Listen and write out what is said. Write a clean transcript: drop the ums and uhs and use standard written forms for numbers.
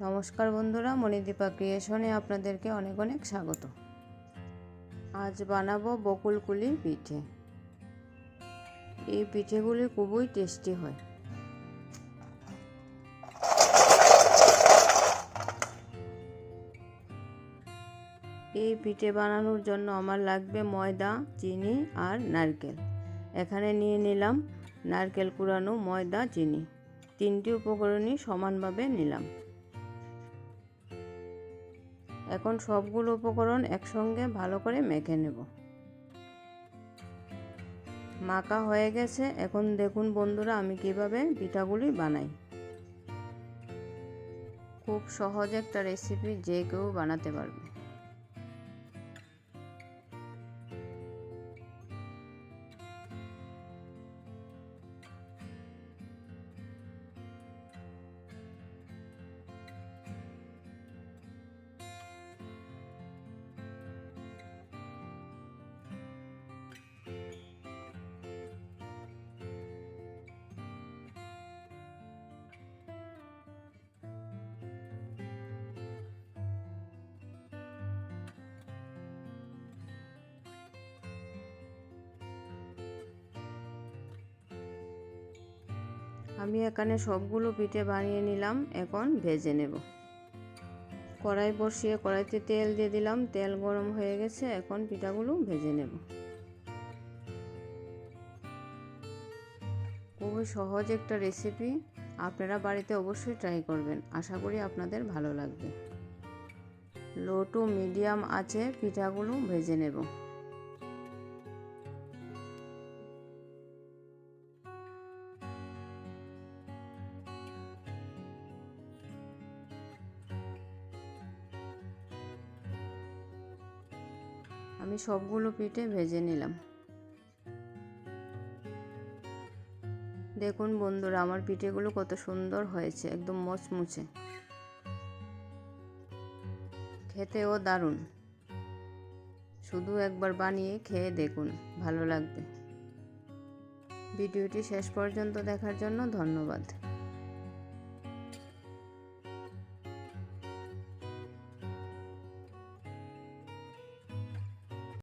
নমস্কার বন্ধুরা, মণিদীপা ক্রিয়েশনে আপনাদেরকে অনেক অনেক স্বাগত। আজ বানাবো বকুলকুলি পিঠে। এই পিঠেগুলি খুবই টেস্টি হয়। এই পিঠে বানানোর জন্য আমার লাগবে ময়দা, চিনি আর নারকেল। এখানে নিয়ে নিলাম নারকেল কুড়ানো, ময়দা, চিনি, তিনটি উপকরণই সমানভাবে নিলাম। এখন সবগুলো উপকরণ একসঙ্গে ভালো করে মেখে নেব। মাখা হয়ে গেছে। এখন দেখুন বন্ধুরা, আমি কিভাবে পিঠাগুলি বানাই। খুব সহজ একটা রেসিপি, যে কেউ বানাতে পারবে। আমি এখানে সবগুলো পিঠে বানিয়ে নিলাম। এখন ভেজে নেব। কড়াই বসিয়ে কড়াইতে তেল দিয়ে দিলাম। তেল গরম হয়ে গেছে। এখন পিঠাগুলো ভেজে নেব। খুবই সহজ একটা রেসিপি, আপনারা বাড়িতে অবশ্যই ট্রাই করবেন। আশা করি আপনাদের ভালো লাগবে। লো টু মিডিয়াম আঁচে পিঠাগুলো ভেজে নেব। আমি সবগুলো পিঠে ভেজে নিলাম। দেখুন বন্ধুরা, আমার পিঠেগুলো কত সুন্দর হয়েছে, একদম মচমুচে, খেতেও দারুণ। শুধু একবার বানিয়ে খেয়ে দেখুন, ভালো লাগবে। ভিডিওটি শেষ পর্যন্ত দেখার জন্য ধন্যবাদ।